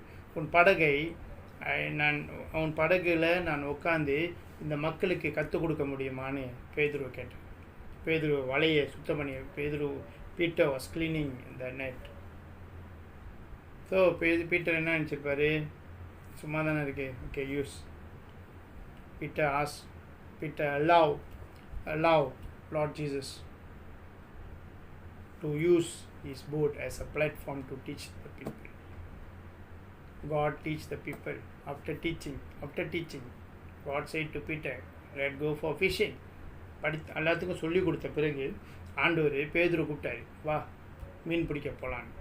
A: உன் படகுல நான் உட்காந்து இந்த மக்களுக்கு கற்றுக் கொடுக்க முடியுமான்னு பேதுருவை கேட்டேன். பேதுரு வலையை சுத்தம் பண்ணி, Peter was cleaning the net. So Peter என்ன நினச்சிருப்பாரு? சும்மா தானே இருக்கு, okay use. Peter allow Lord Jesus to use his boat as a platform to teach the people. God teach the people. After teaching, God said to Peter, let's go for fishing. எல்லாத்துக்கும் சொல்லி கொடுத்த பிறகு ஆண்டவர் பேதுரு கூப்பிட்டாரு, வா மீன் பிடிக்க போகலான்னு.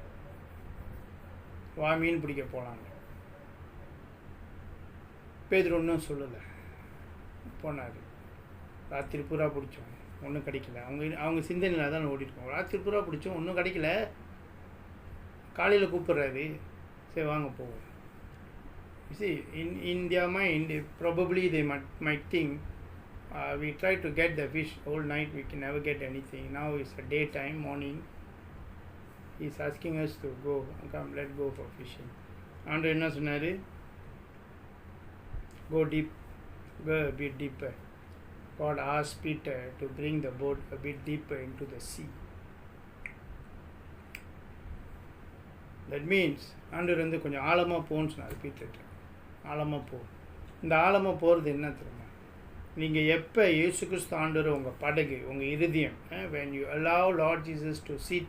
A: பேதுரு ஒன்றும் சொல்லலை, போனார். ராத்திரி பூரா பிடிச்சோம், ஒன்றும் கிடைக்கல. அவங்க சிந்தனையில் தான் ஓடிருக்கோம். ராத்திரி பூரா பிடிச்சோம், ஒன்றும் கிடைக்கல. காலையில் கூப்பிட்றாரு, சரி வாங்க போவோம். See, in their mind, probably they might think, we try to get the fish all night, we can never get anything. Now it's a daytime, morning, is asking us to go come let go for fishing. ஆண்டவர் என்ன சொன்னார்? Go deep, go a bit deeper. God asked Peter to bring the boat a bit deeper into the sea. That means ஆண்டவர் வந்து கொஞ்சம் ஆழமாக போன்னு சொன்னார் பீட்டர்கிட்ட. ஆழமாக போ. இந்த ஆழமாக போகிறது என்ன தெரியுமா? நீங்கள் எப்போ இயேசு கிறிஸ்து ஆண்டவர் உங்கள் படகு, உங்கள் இருதயம், when you allow Lord Jesus to sit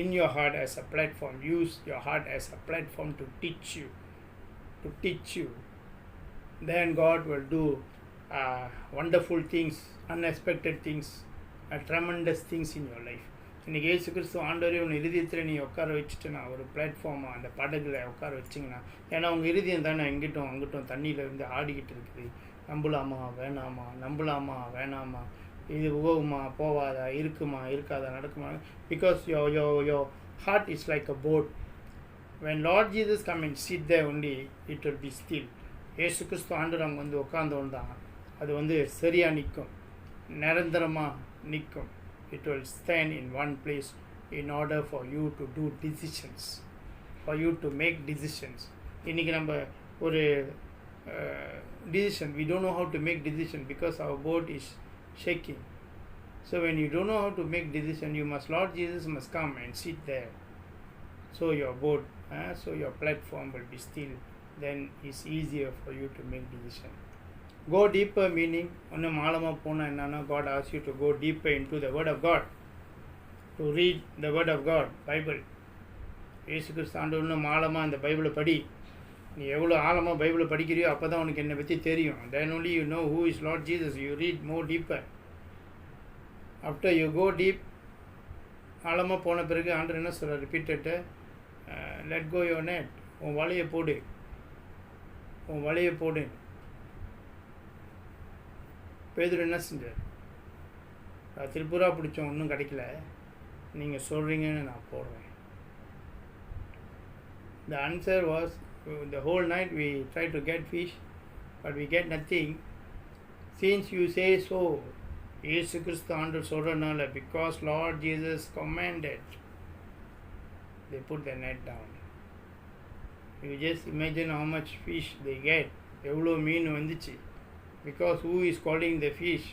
A: in your heart as a platform, use your heart as a platform to teach you, then God will do wonderful things, unexpected things, tremendous things in your life. இன்றைக்கி இயேசு கிறிஸ்து ஆண்டவரே உன் இருதயத்தில் நீ உட்கார வச்சுட்டுனா, ஒரு பிளாட்ஃபார்மாக அந்த படகுல உட்கார வச்சிங்கன்னா, ஏன்னா உங்கள் இருதயம் தானே எங்கிட்டும் அங்கிட்டும் தண்ணியில் இருந்து ஆடிக்கிட்டு இருக்குது. நம்பலாமா வேணாமா, நம்பலாமா வேணாமா, இது போகுமா போவாதா, இருக்குமா இருக்காதா, நடக்குமா? Because your heart is like a boat. When Lord Jesus come and sit there only, it will be still. இயேசு கிறிஸ்து ஆண்டவர் அங்கே வந்து உட்காந்தோன்னு தான் அது வந்து சரியாக நிற்கும், நிரந்தரமாக நிற்கும். It will stand in one place in order for you to do decisions, for you to make decisions. இன்றைக்கி நம்ம ஒரு decision, we don't know how to make decision because our boat is shaking. So when you don't know how to make decision, you must, Lord Jesus must come and sit there. So your boat, so your platform will be still. Then it's easier for you to make decision. Go deeper meaning, இன்னும் ஆழமாக போனால் என்னன்னா, God asks you to go deeper into the word of God, to read the word of God, Bible. இயேசு கிறிஸ்து ஆண்டவர் இன்னும் ஆழமாக அந்த பைபிளை படி. நீ எவ்வளோ ஆழமாக பைபிளை படிக்கிறியோ அப்போ தான் உனக்கு என்னை பற்றி தெரியும். Then only you know who is Lord Jesus. You read more deeper. After you go deep, ஆழமாக போன பிறகு ஆண்டவர் என்ன சொல்கிறார்? Repeated, let go your net. உன் வலையை போடு, உன் வலையை போடு. பேதுரு என்ன செஞ்சார்? திருப்புரா பிடிச்சோம், ஒன்றும் கிடைக்கல, நீங்கள் சொல்கிறீங்கன்னு நான் போடுறேன். The answer was, the whole night we tried to get fish, but we get nothing. Since you say so, இயேசு கிறிஸ்து ஆண்டவர் சொல்கிறனால, because Lord Jesus commanded, they put the net down. You just imagine how much fish they get. எவ்வளோ மீன் வந்துச்சு. Because who is calling the fish?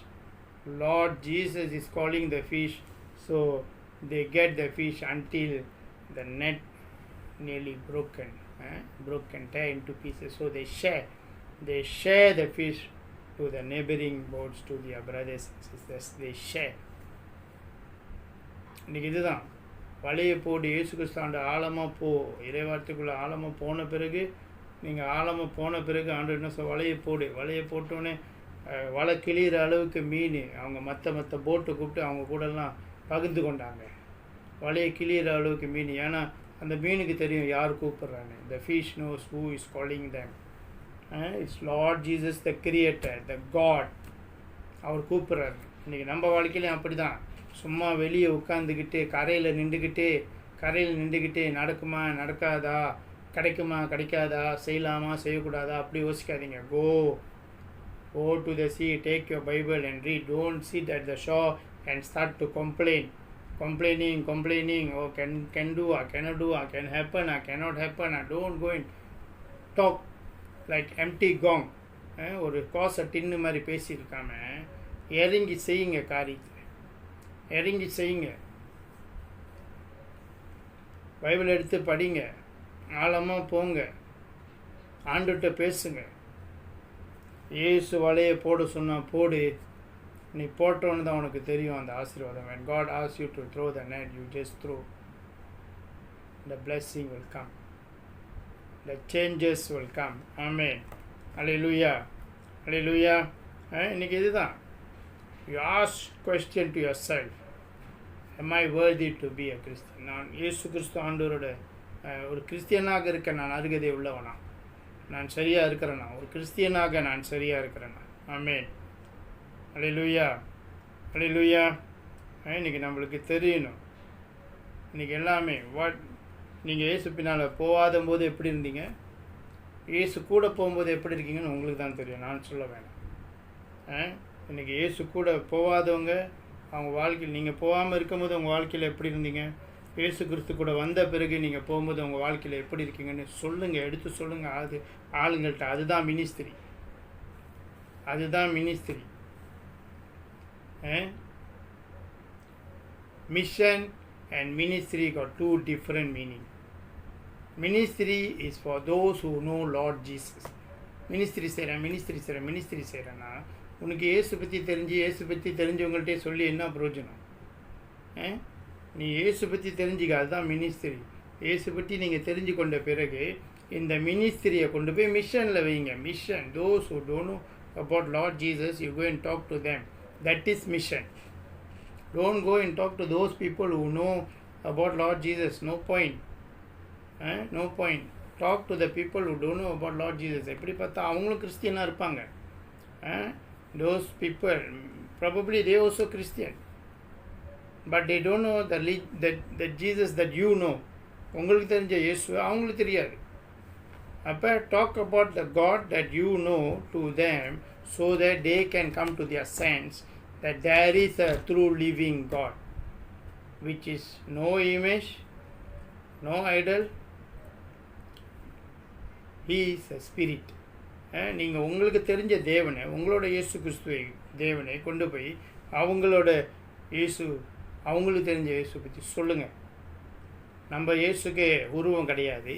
A: Lord Jesus is calling the fish. So they get the fish until the net nearly broken, tear into pieces. So they share the fish to the neighboring boats, to their brothers and sisters. They share. இன்றைக்கி இதுதான் வலையை போடு. இயேசு கிறிஸ்து ஆழமாக போ, இறைவார்த்தைக்குள்ளே ஆழமாக போன பிறகு, நீங்கள் ஆழமாக போன பிறகு ஆண்டவர் என்ன சொல், வலையை போடு. வலையை போட்டோன்னே வலை கிளியிற அளவுக்கு மீன் அவங்க மற்ற போட்டை கூப்பிட்டு அவங்க கூடலாம் பகிர்ந்து கொண்டாங்க. வலையை கிளியிற அளவுக்கு மீன். ஏன்னா அந்த மீனுக்கு தெரியும் யார் கூப்பிட்றாங்க. The fish knows who is calling them. It's Lord Jesus, the Creator, the God. அவர் கூப்பிட்றாரு. இன்றைக்கி நம்ம வாழ்க்கையிலையும் அப்படி தான். சும்மா வெளியே உட்காந்துக்கிட்டு கரையில் நின்றுக்கிட்டு நடக்குமா நடக்காதா, கிடைக்குமா கிடைக்காதா, செய்யலாமா செய்யக்கூடாதா அப்படி யோசிக்காதீங்க. Go to the sea, take your Bible and read. Don't sit at the shore and start to complaining. Oh, can do, I cannot do, I can happen, I cannot happen. Don't go and talk like empty gong. ஒரு கோசை டின்னு மாதிரி பேசியிருக்காம இறங்கி செய்யுங்க. காரியத்தை இறங்கி செய்யுங்க. Bible எடுத்து படிங்க, ஆழமாக போங்க, ஆண்டுகிட்ட பேசுங்க. இயேசு வலையை போட சொன்னால் போடு. நீ போட்டோன்னு தான் உனக்கு தெரியும் அந்த ஆசீர்வாதம். When God asks you to throw the net, you just throw. The blessing will come. The changes will come. Amen. Hallelujah. Hallelujah. இன்னைக்கு இதுதான். You ask question to yourself. Am I worthy to be a Christian? நான் இயேசு கிறிஸ்து ஆண்டவரோட ஒரு கிறிஸ்தியனாக இருக்க நான் அருகதை உள்ளவனா? நான் சரியாக இருக்கிறேன்னா? ஒரு கிறிஸ்தியனாக நான் சரியாக இருக்கிறேன்னா? ஆமென். ஹல்லேலூயா. ஹல்லேலூயா. இன்றைக்கி நம்மளுக்கு தெரியணும். இன்றைக்கி எல்லாமே நீங்கள் இயேசு பின்னால் போகாத போது எப்படி இருந்தீங்க, இயேசு கூட போகும்போது எப்படி இருக்கீங்கன்னு உங்களுக்கு தான் தெரியும், நான் சொல்ல வேணாம். இன்றைக்கி இயேசு கூட போகாதவங்க அவங்க வாழ்க்கையில், நீங்கள் போகாமல் இருக்கும்போது உங்கள் வாழ்க்கையில் எப்படி இருந்தீங்க, இயேசு கிறிஸ்து கூட வந்த பிறகு நீங்கள் போகும்போது உங்கள் வாழ்க்கையில் எப்படி இருக்கீங்கன்னு சொல்லுங்கள், எடுத்து சொல்லுங்கள் ஆளுங்கள்கிட்ட. அதுதான் மினிஸ்திரி, அதுதான் ministry. Mission and ministry got two different meaning. Ministry is for those who know Lord Jesus. மினிஸ்திரி செய்கிறேன்னா உனக்கு இயேசு பற்றி தெரிஞ்சவங்கள்ட்டே சொல்லி என்ன பிரயோஜனம்? நீ இயேசு பற்றி தெரிஞ்சுக்க, அதுதான் மினிஸ்திரி. இயேசு பற்றி நீங்கள் தெரிஞ்சு கொண்ட பிறகு இந்த மினிஸ்திரியை கொண்டு போய் மிஷனில் வைங்க. Mission, those who don't know about Lord Jesus, you go and talk to them. That is mission. Don't go and talk to those people who know about Lord Jesus. No point. No point. Talk to the people who don't know about Lord Jesus. எப்படி பார்த்தா அவங்களும் கிறிஸ்டியனாக இருப்பாங்க. Those people, probably they also Christian. But they don't know the Jesus that you know. உங்களுக்கு தெரிஞ்ச இயேசு அவங்களுக்கு தெரியாது. அப்போ talk about the God that you know to them so that they can come to their sense that there is a true living God, which is no image, no idol. He is a spirit. நீங்கள் உங்களுக்கு தெரிஞ்ச தேவனை, உங்களோட இயேசு கிறிஸ்துவை தேவனை கொண்டு போய் அவங்களோட இயேசு, அவங்களுக்கு தெரிஞ்ச இயேசு பற்றி சொல்லுங்கள். நம்ம இயேசுக்கு உருவம் கிடையாது,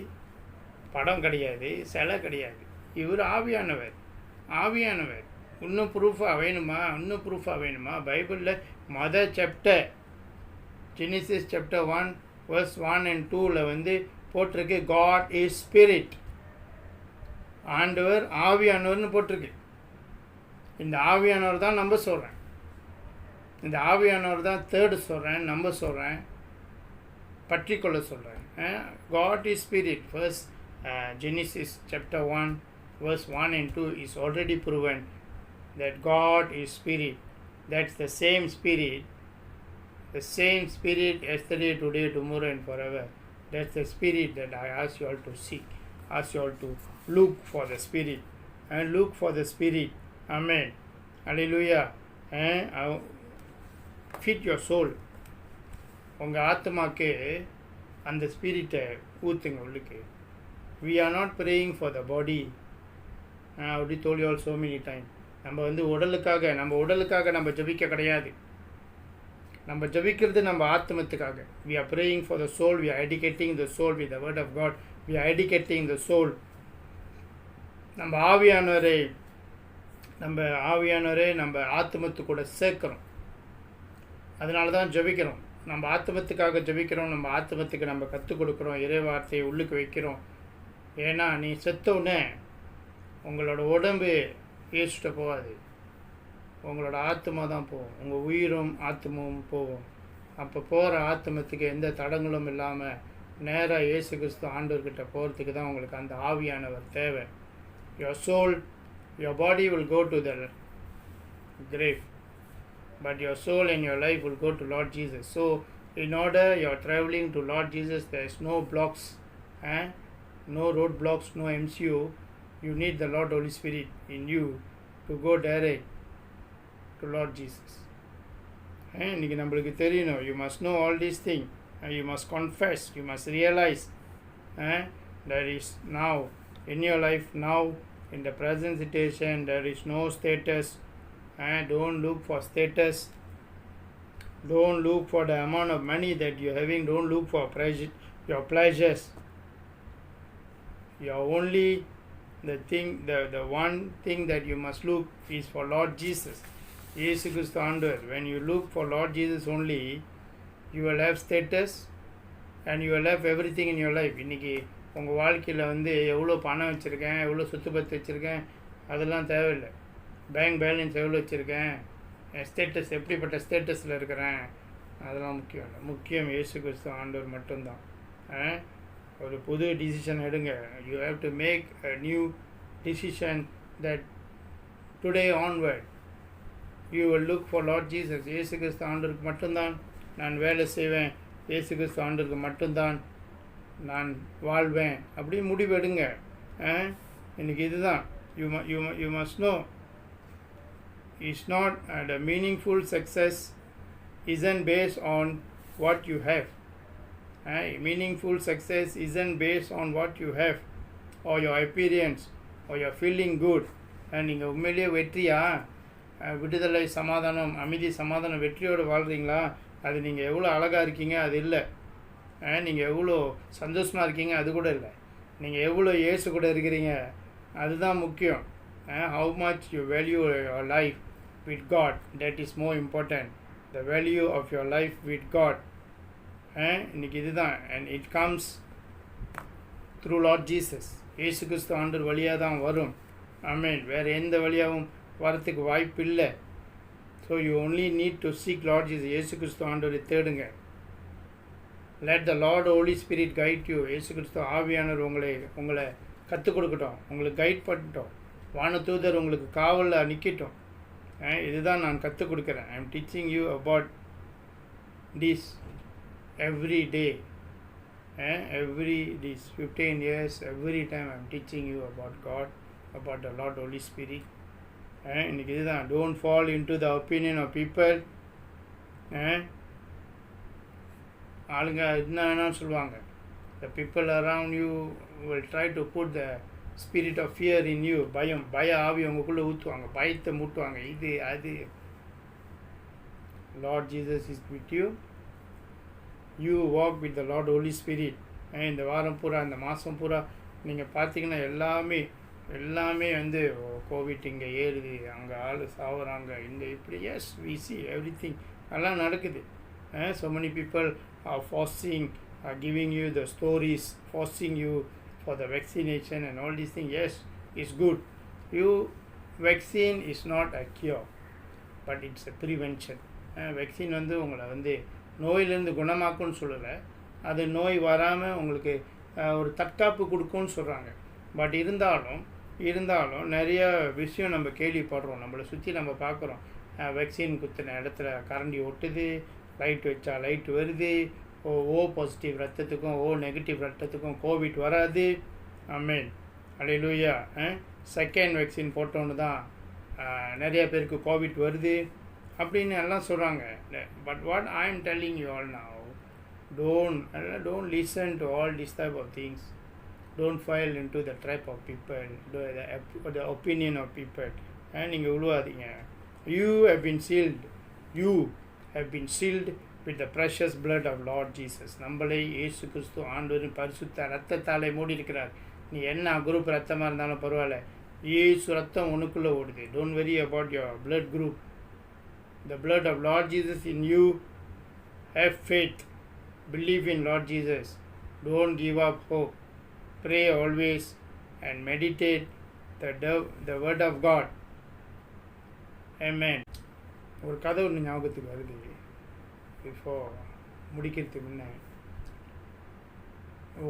A: படம் கிடையாது, சிலை கிடையாது. இவர் ஆவியானவர். இன்னும் ப்ரூஃபாக வேணுமா? பைபிளில் chapter Genesis chapter 1 verse 1 and 2 போட்டிருக்கு, காட் இஸ் ஸ்பிரிட். ஆண்டவர் ஆவியானவர்னு போட்டிருக்கு. இந்த ஆவியானவர் தான் நம்ப சொல்கிறேன். இந்த ஆவியானவர் தான் தேர்டு சொல்கிறேன், நம்ப சொல்கிறேன், பற்றி கொள்ள சொல்கிறேன். God is spirit. First Genesis chapter 1 verse 1 and 2 is already proven that God is spirit. That's the same spirit yesterday, today, tomorrow and forever. That's the spirit that I ask you all to seek, ask you all to look for the spirit and look for the spirit. Amen. Hallelujah. Feed your soul. உங்கள் ஆத்மாக்கு அந்த ஸ்பிரிட்டை ஊற்றுங்க உள்ளுக்கு. We are not praying for the body. I already told you all so many times. நம்ம உடலுக்காக நம்ம ஜெபிக்க கிடையாது. நம்ம ஜெபிக்கிறது நம்ம ஆத்மத்துக்காக. We are praying for the soul. We are educating the soul with the word of God. We are educating the soul. நம்ம ஆவியானவரை நம்ம ஆத்மத்து கூட சேர்க்கிறோம். அதனால தான் ஜெபிக்கிறோம். நம்ம ஆத்மத்துக்காக ஜெபிக்கிறோம். நம்ம ஆத்மத்துக்கு நம்ம கற்றுக் கொடுக்குறோம். இறை வார்த்தையை உள்ளுக்கு வைக்கிறோம். ஏன்னா நீ செத்தவுடனே உங்களோட உடம்பு இயேசுட்ட போகாது, உங்களோட ஆத்மா தான் போகும். உங்கள் உயிரும் ஆத்மாவும் போகும். அப்போ போகிற ஆத்மத்துக்கு எந்த தடங்களும் இல்லாமல் நேராக இயேசு கிறிஸ்து ஆண்டவர்கிட்ட போகிறதுக்கு தான் உங்களுக்கு அந்த ஆவியானவர் தேவை. Your soul, your body will go to the grave, but your soul and your life will go to Lord Jesus. So in order you are traveling to Lord Jesus, there is no blocks, no roadblocks, no MCU. You need the Lord Holy Spirit in you to go direct to Lord Jesus. இன்னைக்கு நம்மளுக்கு தெரியணும். You must know all these things. You must confess. You must realize there is now in your life, now in the present situation, there is no status. Don't look for status. Don't look for the amount of money that you're having. Don't look for your pleasures. Your only the one thing that you must look is for Lord Jesus. இயேசு கிறிஸ்து ஆண்டவர். When you look for Lord Jesus only, you will have status and you will have everything in your life. இன்றைக்கி உங்கள் வாழ்க்கையில் எவ்வளோ பணம் வச்சுருக்கேன், எவ்வளோ சொத்து பத்து வச்சுருக்கேன், அதெல்லாம் தேவையில்லை. பேங்க் பேலன்ஸ் எவ்வளோ வச்சுருக்கேன், என் ஸ்டேட்டஸ் எப்படிப்பட்ட ஸ்டேட்டஸில் இருக்கிறேன், அதெல்லாம் முக்கியம் இல்லை. முக்கியம் இயேசு கிறிஸ்து ஆண்டவர் மட்டும்தான். ஒரு புது டிசிஷன் எடுங்க. You have to make a new decision that today onward you will look for Lord Jesus. இயேசு கிறிஸ்து ஆண்டவருக்கு மட்டும்தான் நான் வேலை செய்வேன், இயேசு கிறிஸ்து ஆண்டவருக்கு மட்டும்தான் நான் வாழ்வேன் அப்படி முடிவெடுங்க. இன்றைக்கி இதுதான். You must know it's not the meaningful success isn't based on what you have. Meaningful success isn't based on what you have or your appearance or you're feeling good. நீங்கள் உண்மையிலேயே வெற்றியா, விடுதலை, சமாதானம், அமைதி, சமாதானம், வெற்றியோடு வாழ்கிறீங்களா? அது நீங்கள் எவ்வளோ அழகாக இருக்கீங்க அது இல்லை. நீங்கள் எவ்வளோ சந்தோஷமாக இருக்கீங்க அது கூட இல்லை. நீங்கள் எவ்வளோ இயேசு கூட இருக்கிறீங்க அதுதான் முக்கியம். How much you value your life with God, that is more important. The value of your life with God. இன்னைக்கு இதுதான். And it comes through Lord Jesus. இயேசு கிறிஸ்து ஆண்டவர் வழியாக தான் வரும். ஆமென். வேறு எந்த வழியாகவும் வரத்துக்கு வாய்ப்பு இல்லை. So you only need to seek Lord Jesus. இயேசு கிறிஸ்து ஆண்டவரை தேடுங்க. Let the Lord Holy Spirit guide you. இயேசு கிறிஸ்து ஆவியானவர் உங்களை கற்றுக் கொடுக்கட்டும், உங்களுக்கு கைட் பண்ணட்டும். வானதூதர் உங்களுக்கு காவலில் நிற்கட்டும். இதுதான் நான் கற்றுக் கொடுக்குறேன். I am teaching you about this every day. These 15 years, every time I am teaching you about God, about the Lord Holy Spirit. இன்னைக்கு இதுதான். Don't fall into the opinion of people. ஆளுங்க என்ன சொல்லுவாங்க. The people around you will try to put the spirit of fear in you. பய ஆவி உங்களுக்குள்ளே ஊற்றுவாங்க, பயத்தை மூட்டுவாங்க, இது அது. Lord Jesus is with you. You walk with the Lord Holy Spirit. இந்த வாரம் பூரா, இந்த மாதம் பூரா நீங்கள் பார்த்தீங்கன்னா எல்லாமே வந்து கோவிட் இங்கே ஏறுது, அங்கே ஆள் சாவுறாங்க, இங்கே இப்படி. Yes, we see everything. எல்லாம் நடக்குது. So many people are forcing, are giving you the stories, forcing you for the vaccination and all these things. Yes, it's good. Vaccine is not a cure, but it's a prevention. Vaccine வந்து உங்களை வந்து நோயிலேருந்து குணமாக்கும்னு சொல்லலை, அது நோய் வராமல் உங்களுக்கு ஒரு தற்காப்பு கொடுக்கும்னு சொல்கிறாங்க. பட் இருந்தாலும் நிறைய விஷயம் நம்ம கேள்விப்படுறோம், நம்மளை சுற்றி நம்ம பார்க்குறோம். வேக்சின் குத்தின இடத்துல கரண்டி ஒட்டுது, லைட் வச்சா லைட் வருது, ஓ பாசிட்டிவ் ரத்தத்துக்கும் ஓ நெகட்டிவ் ரத்தத்துக்கும் கோவிட் வராது. ஆமென், அல்லேலூயா. செகண்ட் வேக்சின் போட்டோன்னு தான் நிறைய பேருக்கு கோவிட் வருது அப்படின்னு எல்லாம் சொல்கிறாங்க. But what I am telling you all now, don't listen to all these type of things. Don't fall into the trap of people, the opinion of people. நீங்கள் விழுவாதீங்க. You have been sealed with the precious blood of Lord Jesus. நம்மளை இயேசு கிறிஸ்து ஆண்டவரின் பரிசுத்த ரத்தத்தாலே மூடி இருக்கிறார். நீ என்ன group ரத்தமாக இருந்தாலும் பரவாயில்ல, இயேசு ரத்தம் உனக்குள்ளே ஓடுது. Don't worry about your blood group. The blood of Lord Jesus in you. Have faith. Believe in Lord Jesus. Don't give up hope. Pray always and meditate the word of God. Amen. ஒரு கதை ஒன்று ஞாபகத்துக்கு வருது. இப்போ முடிக்கிறதுக்கு முன்னே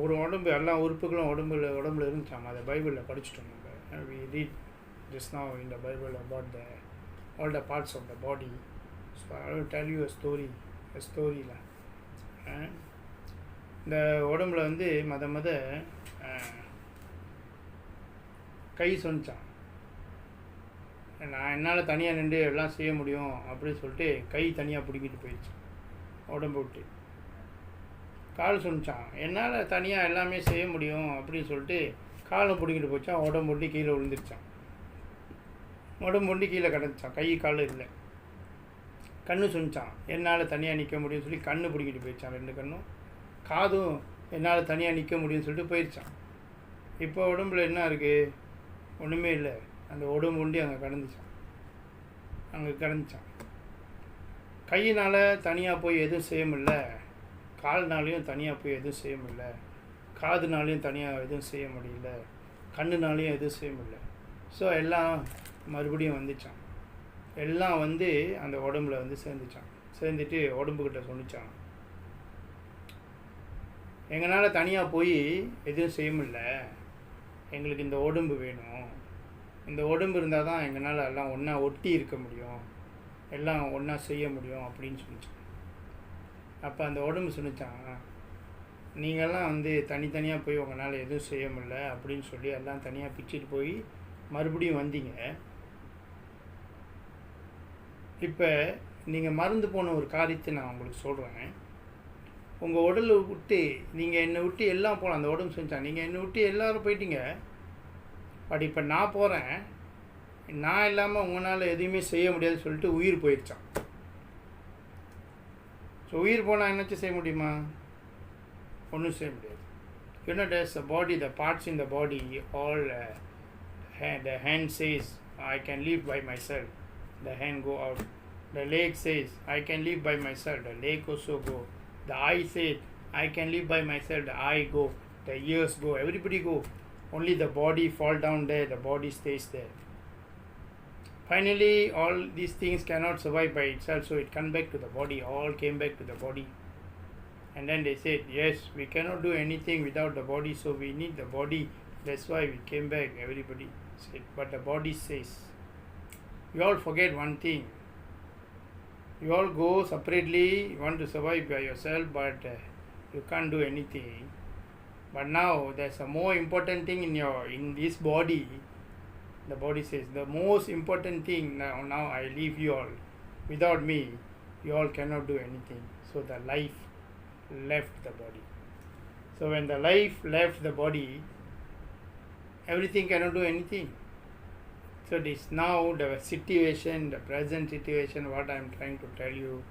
A: ஒரு உடம்பு, எல்லா உறுப்புகளும் உடம்புல இருந்துச்சாமா. அதை பைபிளில் படிச்சுட்டோம் நம்ம. We read just now in the Bible about all the parts of the body. So I will tell you a story. இந்த உடம்புல வந்து மத கை சொன்னான், நான் என்னால் தனியாக நின்று எல்லாம் செய்ய முடியும் அப்படின்னு சொல்லிட்டு கை தனியாக பிடிக்கிட்டு போயிடுச்சு உடம்பு விட்டு. கால் சொன்னான், என்னால் தனியாக எல்லாமே செய்ய முடியும் அப்படின்னு சொல்லிட்டு காலை பிடிக்கிட்டு போச்சான். உடம்பு ஒட்டி கீழே விழுந்துருச்சான். உடம்பு ஒட்டி கீழே கிடந்துச்சான், கை கால் இல்லை. கண்ணு சொன்னான், என்னால் தனியாக நிற்க முடியும்னு சொல்லி கண்ணு பிடிக்கிட்டு போயிடுச்சான், 2 கண்ணும். காதும் என்னால் தனியாக நிற்க முடியும்னு சொல்லிட்டு போயிடுச்சான். இப்போ உடம்புல என்ன இருக்குது? ஒன்றுமே இல்லை. அந்த உடம்பு ஒண்டி அங்கே கிடந்துச்சான். கையினால் தனியாக போய் எதுவும் செய்ய முடியல, கால்னாலையும் தனியாக போய் எதுவும் செய்ய முடியல, காதுனாலையும் தனியாக எதுவும் செய்ய முடியல, கண்ணுனாலையும் எதுவும் செய்ய முடியல. ஸோ எல்லாம் மறுபடியும் வந்துச்சான். எல்லாம் வந்து அந்த உடம்புல வந்து சேர்ந்துட்டு உடம்புக்கிட்ட சொன்னிச்சான், எங்களால் தனியாக போய் எதுவும் செய்ய முடியல, எங்களுக்கு இந்த உடம்பு வேணும். இந்த உடம்பு இருந்தால் தான் எங்களால் எல்லாம் ஒன்றா ஒட்டி இருக்க முடியும், எல்லாம் ஒன்றா செய்ய முடியும் அப்படின்னு சொல்லிச்சான். அப்போ அந்த உடம்பு சொன்னிச்சான், நீங்கள்லாம் வந்து தனித்தனியாக போய் உங்களால் எதுவும் செய்ய முடியல அப்படின்னு சொல்லி எல்லாம் தனியாக பிச்சுட்டு போய் மறுபடியும் வந்தீங்க. இப்போ நீங்கள் மறந்து போன ஒரு காரியத்தை நான் உங்களுக்கு சொல்கிறேன். உங்கள் உடலை விட்டு நீங்கள் என்னை விட்டு எல்லாம் போகலாம். அந்த உடம்பு செஞ்சாங்க, நீங்கள் என்னை விட்டு எல்லோரும் போயிட்டீங்க, பட் இப்போ நான் போகிறேன், நான் இல்லாமல் உங்களால் எதுவுமே செய்ய முடியாதுன்னு சொல்லிட்டு உயிர் போயிடுச்சான். ஸோ உயிர் போனால் என்னாச்சும் செய்ய முடியுமா? ஒன்றும் செய்ய முடியாது. There's the body, the parts in the body, all the hand says, I can live by myself. The hand go out. The leg says, I can live by myself. The leg also go. The eye says, I can live by myself. The eye go. The ears go. Everybody go. Only the body fall down there. The body stays there. Finally, all these things cannot survive by itself, so it come back to the body. All came back to the body. And then they said, yes, we cannot do anything without the body, so we need the body. That's why we came back, everybody said. But the body says, you all forget one thing. You all go separately, you want to survive by yourself, but you can't do anything. But now there's a more important thing in this body. The body says, the most important thing now I leave you all. Without me, you all cannot do anything. So the life left the body. So when the life left the body, everything cannot do anything. So this now the situation, the present situation, what I am trying to tell you,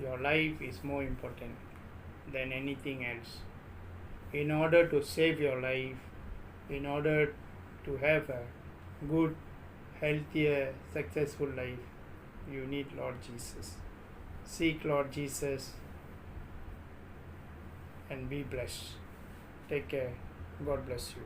A: your life is more important than anything else. In order to save your life, in order to have a good, healthier, successful life, you need Lord Jesus. Seek Lord Jesus and be blessed. Take care. God bless you.